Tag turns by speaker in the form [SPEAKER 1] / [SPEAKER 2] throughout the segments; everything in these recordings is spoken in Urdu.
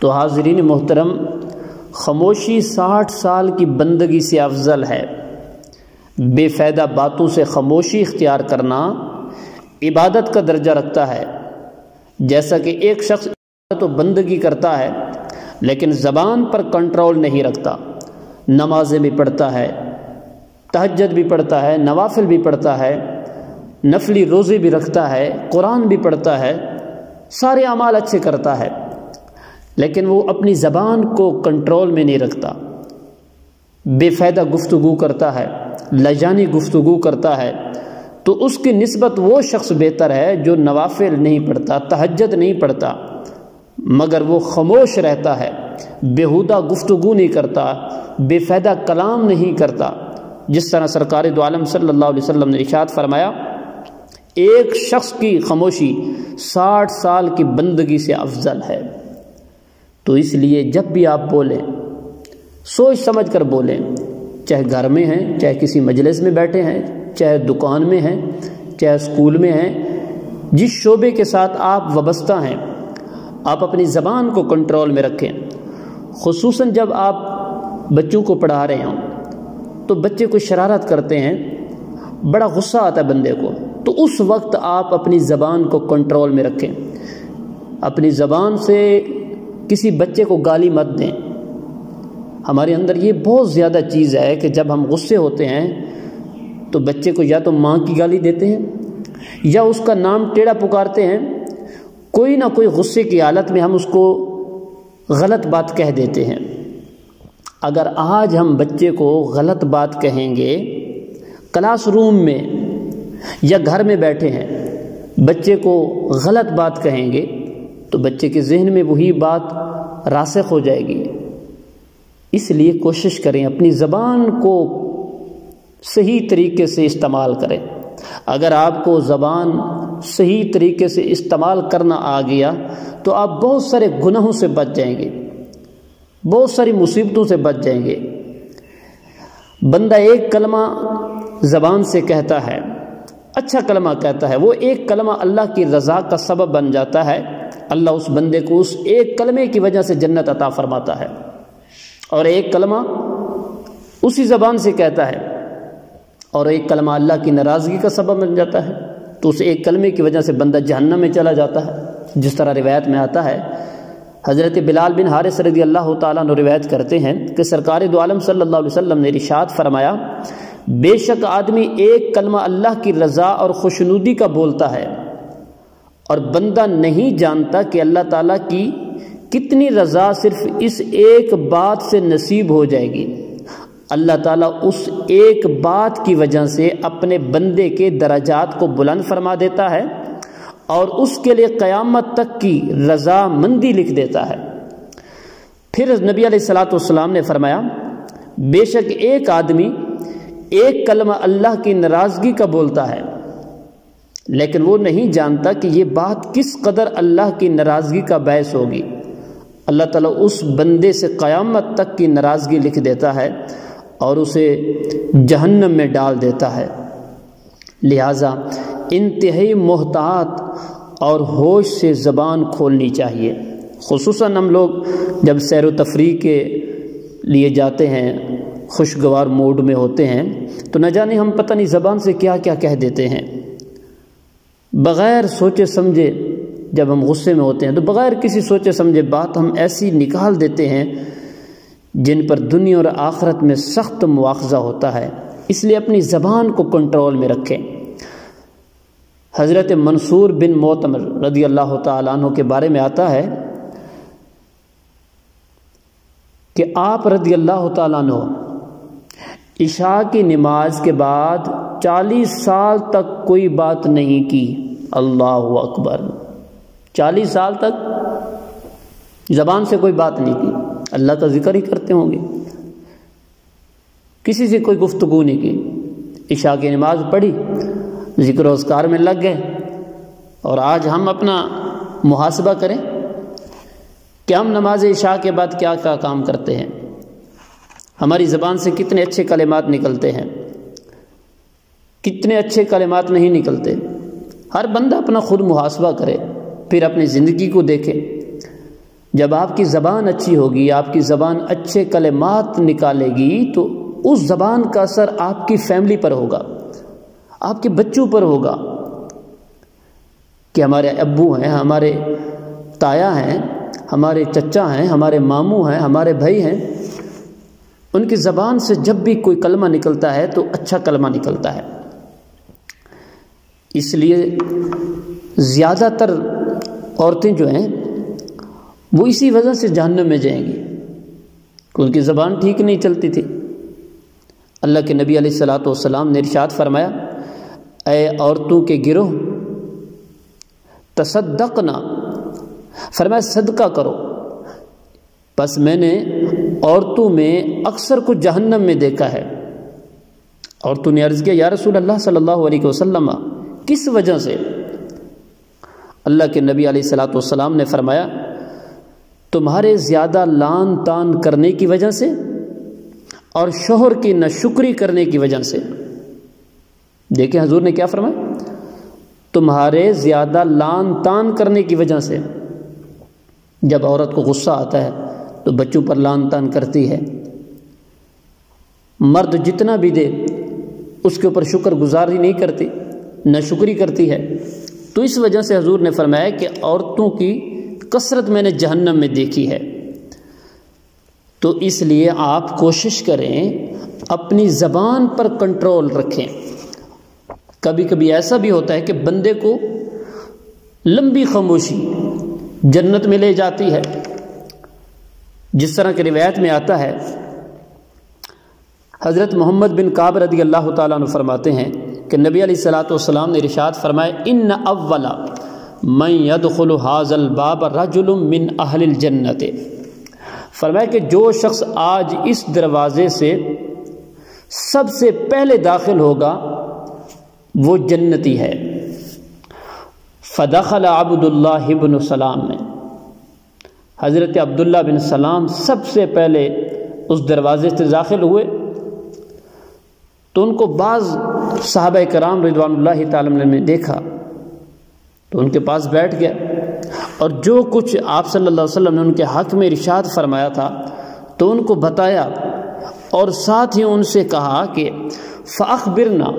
[SPEAKER 1] تو حاضرین محترم، خاموشی 60 سال کی بندگی سے افضل ہے۔ بے فائدہ باتوں سے خاموشی اختیار کرنا عبادت کا درجہ رکھتا ہے۔ جیسا کہ ایک شخص تو بندگی کرتا ہے لیکن زبان پر کنٹرول نہیں رکھتا، نمازیں بھی پڑھتا ہے، تہجد بھی پڑھتا ہے، نوافل بھی پڑھتا ہے، نفلی روزے بھی رکھتا ہے، قرآن بھی پڑھتا ہے، سارے اعمال اچھے کرتا ہے، لیکن وہ اپنی زبان کو کنٹرول میں نہیں رکھتا، بے فائدہ گفتگو کرتا ہے، لجانی گفتگو کرتا ہے، تو اس کی نسبت وہ شخص بہتر ہے جو نوافل نہیں پڑھتا، تہجد نہیں پڑھتا، مگر وہ خاموش رہتا ہے، بیہودہ گفتگو نہیں کرتا، بے فائدہ کلام نہیں کرتا۔ جس طرح سرکار دو عالم صلی اللہ علیہ وسلم نے ارشاد فرمایا، ایک شخص کی خاموشی 60 سال کی بندگی سے افضل ہے۔ تو اس لیے جب بھی آپ بولیں سوچ سمجھ کر بولیں، چاہے گھر میں ہیں، چاہے کسی مجلس میں بیٹھے ہیں، چاہے دکان میں ہیں، چاہے اسکول میں ہیں، جس شعبے کے ساتھ آپ وابستہ ہیں، آپ اپنی زبان کو کنٹرول میں رکھیں۔ خصوصاً جب آپ بچوں کو پڑھا رہے ہوں تو بچے کوئی شرارت کرتے ہیں، بڑا غصہ آتا ہے بندے کو، تو اس وقت آپ اپنی زبان کو کنٹرول میں رکھیں، اپنی زبان سے کسی بچے کو گالی مت دیں۔ ہمارے اندر یہ بہت زیادہ چیز ہے کہ جب ہم غصے ہوتے ہیں تو بچے کو یا تو ماں کی گالی دیتے ہیں یا اس کا نام ٹیڑھا پکارتے ہیں، کوئی نہ کوئی غصے کی حالت میں ہم اس کو غلط بات کہہ دیتے ہیں۔ اگر آج ہم بچے کو غلط بات کہیں گے، کلاس روم میں یا گھر میں بیٹھے ہیں بچے کو غلط بات کہیں گے تو بچے کے ذہن میں وہی بات راسخ ہو جائے گی۔ اس لیے کوشش کریں اپنی زبان کو صحیح طریقے سے استعمال کریں۔ اگر آپ کو زبان صحیح طریقے سے استعمال کرنا آ گیا تو آپ بہت سارے گناہوں سے بچ جائیں گے، بہت ساری مصیبتوں سے بچ جائیں گے۔ بندہ ایک کلمہ زبان سے کہتا ہے، اچھا کلمہ کہتا ہے، وہ ایک کلمہ اللہ کی رضا کا سبب بن جاتا ہے، اللہ اس بندے کو اس ایک کلمے کی وجہ سے جنت عطا فرماتا ہے۔ اور ایک کلمہ اسی زبان سے کہتا ہے اور ایک کلمہ اللہ کی ناراضگی کا سبب بن جاتا ہے، تو اس ایک کلمے کی وجہ سے بندہ جہنم میں چلا جاتا ہے۔ جس طرح روایت میں آتا ہے، حضرت بلال بن حارث رضی اللہ تعالیٰ عنہ روایت کرتے ہیں کہ سرکار دو عالم صلی اللہ علیہ وسلم نے ارشاد فرمایا، بے شک آدمی ایک کلمہ اللہ کی رضا اور خوشنودی کا بولتا ہے اور بندہ نہیں جانتا کہ اللہ تعالیٰ کی کتنی رضا صرف اس ایک بات سے نصیب ہو جائے گی۔ اللہ تعالیٰ اس ایک بات کی وجہ سے اپنے بندے کے درجات کو بلند فرما دیتا ہے اور اس کے لیے قیامت تک کی رضا مندی لکھ دیتا ہے۔ پھر نبی علیہ الصلوۃ والسلام نے فرمایا، بے شک ایک آدمی ایک کلمہ اللہ کی ناراضگی کا بولتا ہے لیکن وہ نہیں جانتا کہ یہ بات کس قدر اللہ کی ناراضگی کا باعث ہوگی۔ اللہ تعالیٰ اس بندے سے قیامت تک کی ناراضگی لکھ دیتا ہے اور اسے جہنم میں ڈال دیتا ہے۔ لہٰذا انتہائی محتاط اور ہوش سے زبان کھولنی چاہیے۔ خصوصاً ہم لوگ جب سیر و تفریح کے لیے جاتے ہیں، خوشگوار موڈ میں ہوتے ہیں، تو نہ جانے ہم پتہ نہیں زبان سے کیا کیا کہہ دیتے ہیں، بغیر سوچے سمجھے۔ جب ہم غصے میں ہوتے ہیں تو بغیر کسی سوچے سمجھے بات ہم ایسی نکال دیتے ہیں جن پر دنیا اور آخرت میں سخت مواخذہ ہوتا ہے۔ اس لیے اپنی زبان کو کنٹرول میں رکھیں۔ حضرت منصور بن معتمر رضی اللہ تعالیٰ عنہ کے بارے میں آتا ہے کہ آپ رضی اللہ تعالیٰ عنہ عشاء کی نماز کے بعد 40 سال تک کوئی بات نہیں کی۔ اللہ اکبر! 40 سال تک زبان سے کوئی بات نہیں کی، اللہ کا ذکر ہی کرتے ہوں گے، کسی سے کوئی گفتگو نہیں کی، عشاء کی نماز پڑھی، ذکر و اذکار میں لگ گئے۔ اور آج ہم اپنا محاسبہ کریں کہ ہم نماز عشاء کے بعد کیا کیا کام کرتے ہیں، ہماری زبان سے کتنے اچھے کلمات نکلتے ہیں، کتنے اچھے کلمات نہیں نکلتے۔ ہر بندہ اپنا خود محاسبہ کرے، پھر اپنی زندگی کو دیکھے۔ جب آپ کی زبان اچھی ہوگی، آپ کی زبان اچھے کلمات نکالے گی، تو اس زبان کا اثر آپ کی فیملی پر ہوگا، آپ کے بچوں پر ہوگا، کہ ہمارے ابو ہیں، ہمارے تایا ہیں، ہمارے چچا ہیں، ہمارے ماموں ہیں، ہمارے بھائی ہیں، ان کی زبان سے جب بھی کوئی کلمہ نکلتا ہے تو اچھا کلمہ نکلتا ہے۔ اس لیے زیادہ تر عورتیں جو ہیں وہ اسی وجہ سے جہنم میں جائیں گی کہ ان کی زبان ٹھیک نہیں چلتی تھی۔ اللہ کے نبی علیہ الصلوۃ والسلام نے ارشاد فرمایا، اے عورتوں کے گروہ تصدقنا، فرمایا صدقہ کرو۔ بس میں نے عورتوں میں اکثر کو جہنم میں دیکھا ہے۔ عورتوں نے عرض کیا، یا رسول اللہ صلی اللہ علیہ وسلم کس وجہ سے؟ اللہ کے نبی علیہ الصلوۃ والسلام نے فرمایا، تمہارے زیادہ لان تان کرنے کی وجہ سے اور شوہر کی ناشکری کرنے کی وجہ سے۔ دیکھیں حضور نے کیا فرمایا، تمہارے زیادہ لان تان کرنے کی وجہ سے۔ جب عورت کو غصہ آتا ہے تو بچوں پر لان تان کرتی ہے، مرد جتنا بھی دے اس کے اوپر شکر گزاری نہیں کرتی، ناشکری کرتی ہے۔ تو اس وجہ سے حضور نے فرمایا کہ عورتوں کی کثرت میں نے جہنم میں دیکھی ہے۔ تو اس لیے آپ کوشش کریں اپنی زبان پر کنٹرول رکھیں۔ کبھی کبھی ایسا بھی ہوتا ہے کہ بندے کو لمبی خاموشی جنت میں لے جاتی ہے، جس طرح کی روایت میں آتا ہے، حضرت محمد بن کعب رضی اللہ تعالیٰ عنہ فرماتے ہیں کہ نبی علیہ الصلوۃ والسلام نے ارشاد فرمایا، ان اول من يدخل هذا الباب رجل من اہل الجنت، فرمایا کہ جو شخص آج اس دروازے سے سب سے پہلے داخل ہوگا وہ جنتی ہے۔ فدخل عبد اللہ بن سلام میں، حضرت عبداللہ بن سلام سب سے پہلے اس دروازے سے داخل ہوئے، تو ان کو بعض صحابہ کرام رضوان اللہ تعالی عنہم نے دیکھا تو ان کے پاس بیٹھ گیا، اور جو کچھ آپ صلی اللہ علیہ وسلم نے ان کے حق میں ارشاد فرمایا تھا تو ان کو بتایا، اور ساتھ ہی ان سے کہا کہ فاخبرنا،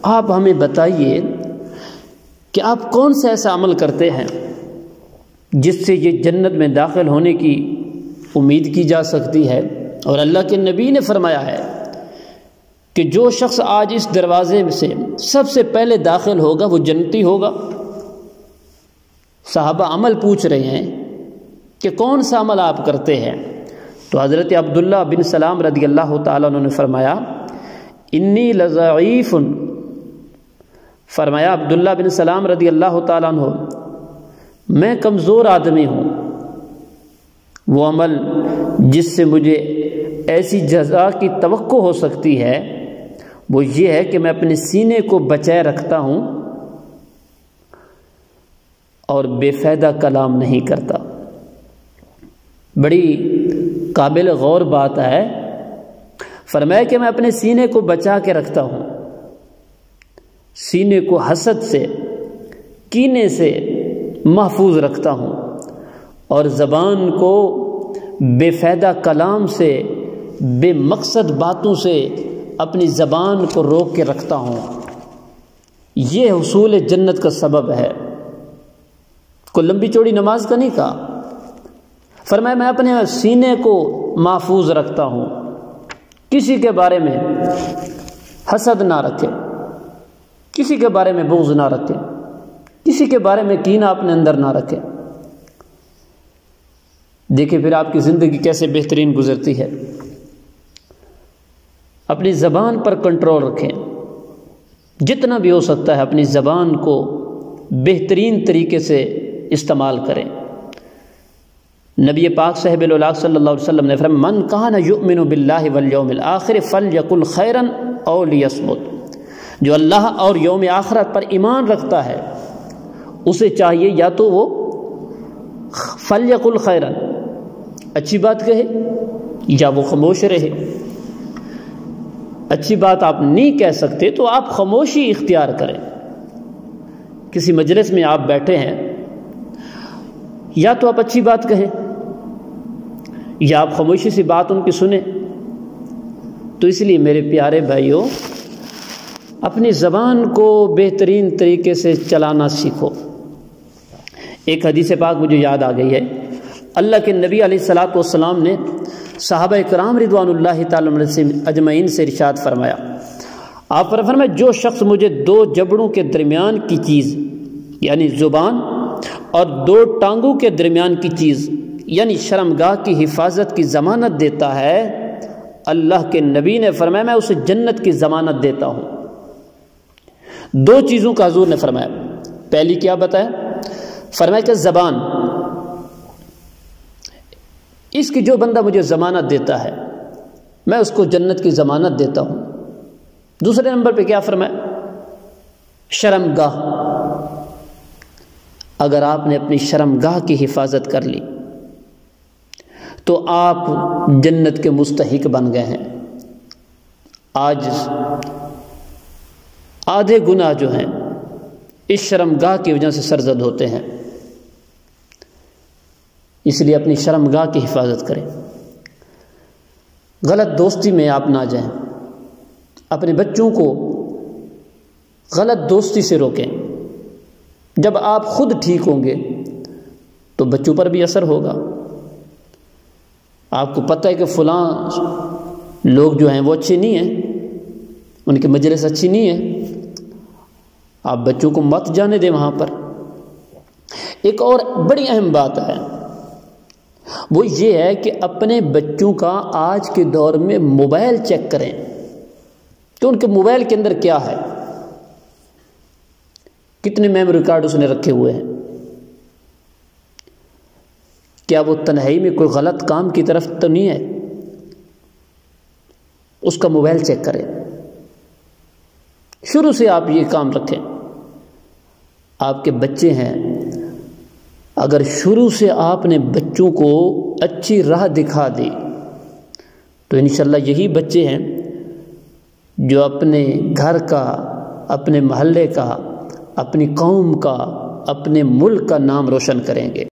[SPEAKER 1] آپ ہمیں بتائیے کہ آپ کون سا ایسا عمل کرتے ہیں جس سے یہ جنت میں داخل ہونے کی امید کی جا سکتی ہے۔ اور اللہ کے نبی نے فرمایا ہے کہ جو شخص آج اس دروازے سے سب سے پہلے داخل ہوگا وہ جنتی ہوگا۔ صحابہ عمل پوچھ رہے ہیں کہ کون سا عمل آپ کرتے ہیں، تو حضرت عبداللہ بن سلام رضی اللہ تعالیٰ عنہ نے فرمایا، انی لضعیف، فرمایا عبداللہ بن سلام رضی اللہ تعالیٰ عنہ، میں کمزور آدمی ہوں، وہ عمل جس سے مجھے ایسی جزا کی توقع ہو سکتی ہے وہ یہ ہے کہ میں اپنے سینے کو بچائے رکھتا ہوں اور بے فائدہ کلام نہیں کرتا۔ بڑی قابل غور بات ہے، فرمایا کہ میں اپنے سینے کو بچا کے رکھتا ہوں، سینے کو حسد سے، کینے سے محفوظ رکھتا ہوں، اور زبان کو بے فائدہ کلام سے، بے مقصد باتوں سے اپنی زبان کو روک کے رکھتا ہوں۔ یہ حصول جنت کا سبب ہے۔ کوئی لمبی چوڑی نماز کا نہیں کہا، فرمایا میں اپنے سینے کو محفوظ رکھتا ہوں، کسی کے بارے میں حسد نہ رکھے، کسی کے بارے میں بغض نہ رکھے، کسی کے بارے میں کینہ اپنے اندر نہ رکھے۔ دیکھیں پھر آپ کی زندگی کیسے بہترین گزرتی ہے۔ اپنی زبان پر کنٹرول رکھیں، جتنا بھی ہو سکتا ہے اپنی زبان کو بہترین طریقے سے استعمال کریں۔ نبی پاک صاحب الاولاق صلی اللہ علیہ وسلم نے فرمایا، من کان یؤمن باللہ والیوم الآخر فلیقل خیرا او لیصمت، جو اللہ اور یوم آخرت پر ایمان رکھتا ہے اسے چاہیے یا تو وہ فلیقل خیرا، اچھی بات کہے، یا وہ خاموش رہے۔ اچھی بات آپ نہیں کہہ سکتے تو آپ خاموشی اختیار کریں۔ کسی مجلس میں آپ بیٹھے ہیں، یا تو آپ اچھی بات کہیں یا آپ خاموشی سے بات ان کی سنیں؟ تو اس لیے میرے پیارے بھائیوں، اپنی زبان کو بہترین طریقے سے چلانا سیکھو۔ ایک حدیث پاک مجھے یاد آ گئی ہے، اللہ کے نبی علیہ الصلوۃ والسلام نے صحابہ کرام رضوان اللہ تعالی علیہم اجمعین سے ارشاد فرمایا، آپ پر فرمایا جو شخص مجھے دو جبڑوں کے درمیان کی چیز یعنی زبان اور دو ٹانگوں کے درمیان کی چیز یعنی شرمگاہ کی حفاظت کی ضمانت دیتا ہے، اللہ کے نبی نے فرمایا میں اسے جنت کی ضمانت دیتا ہوں۔ دو چیزوں کا حضور نے فرمایا، پہلی کیا بتایا؟ فرمایا کہ زبان، اس کی جو بندہ مجھے ضمانت دیتا ہے میں اس کو جنت کی ضمانت دیتا ہوں۔ دوسرے نمبر پہ کیا فرمایا؟ شرمگاہ، اگر آپ نے اپنی شرمگاہ کی حفاظت کر لی تو آپ جنت کے مستحق بن گئے ہیں۔ آج آدھے گناہ جو ہیں اس شرمگاہ کی وجہ سے سرزد ہوتے ہیں، اس لیے اپنی شرمگاہ کی حفاظت کریں، غلط دوستی میں آپ نہ جائیں، اپنے بچوں کو غلط دوستی سے روکیں۔ جب آپ خود ٹھیک ہوں گے تو بچوں پر بھی اثر ہوگا۔ آپ کو پتہ ہے کہ فلاں لوگ جو ہیں وہ اچھے نہیں ہیں، ان کی مجلس اچھی نہیں ہے، آپ بچوں کو مت جانے دیں وہاں پر۔ ایک اور بڑی اہم بات ہے، وہ یہ ہے کہ اپنے بچوں کا آج کے دور میں موبائل چیک کریں کہ ان کے موبائل کے اندر کیا ہے، کتنے میموری کارڈ اس نے رکھے ہوئے ہیں، کیا وہ تنہائی میں کوئی غلط کام کی طرف تو نہیں ہے، اس کا موبائل چیک کریں۔ شروع سے آپ یہ کام رکھیں۔ آپ کے بچے ہیں، اگر شروع سے آپ نے بچوں کو اچھی راہ دکھا دی تو انشاءاللہ یہی بچے ہیں جو اپنے گھر کا، اپنے محلے کا، اپنی قوم کا، اپنے ملک کا نام روشن کریں گے۔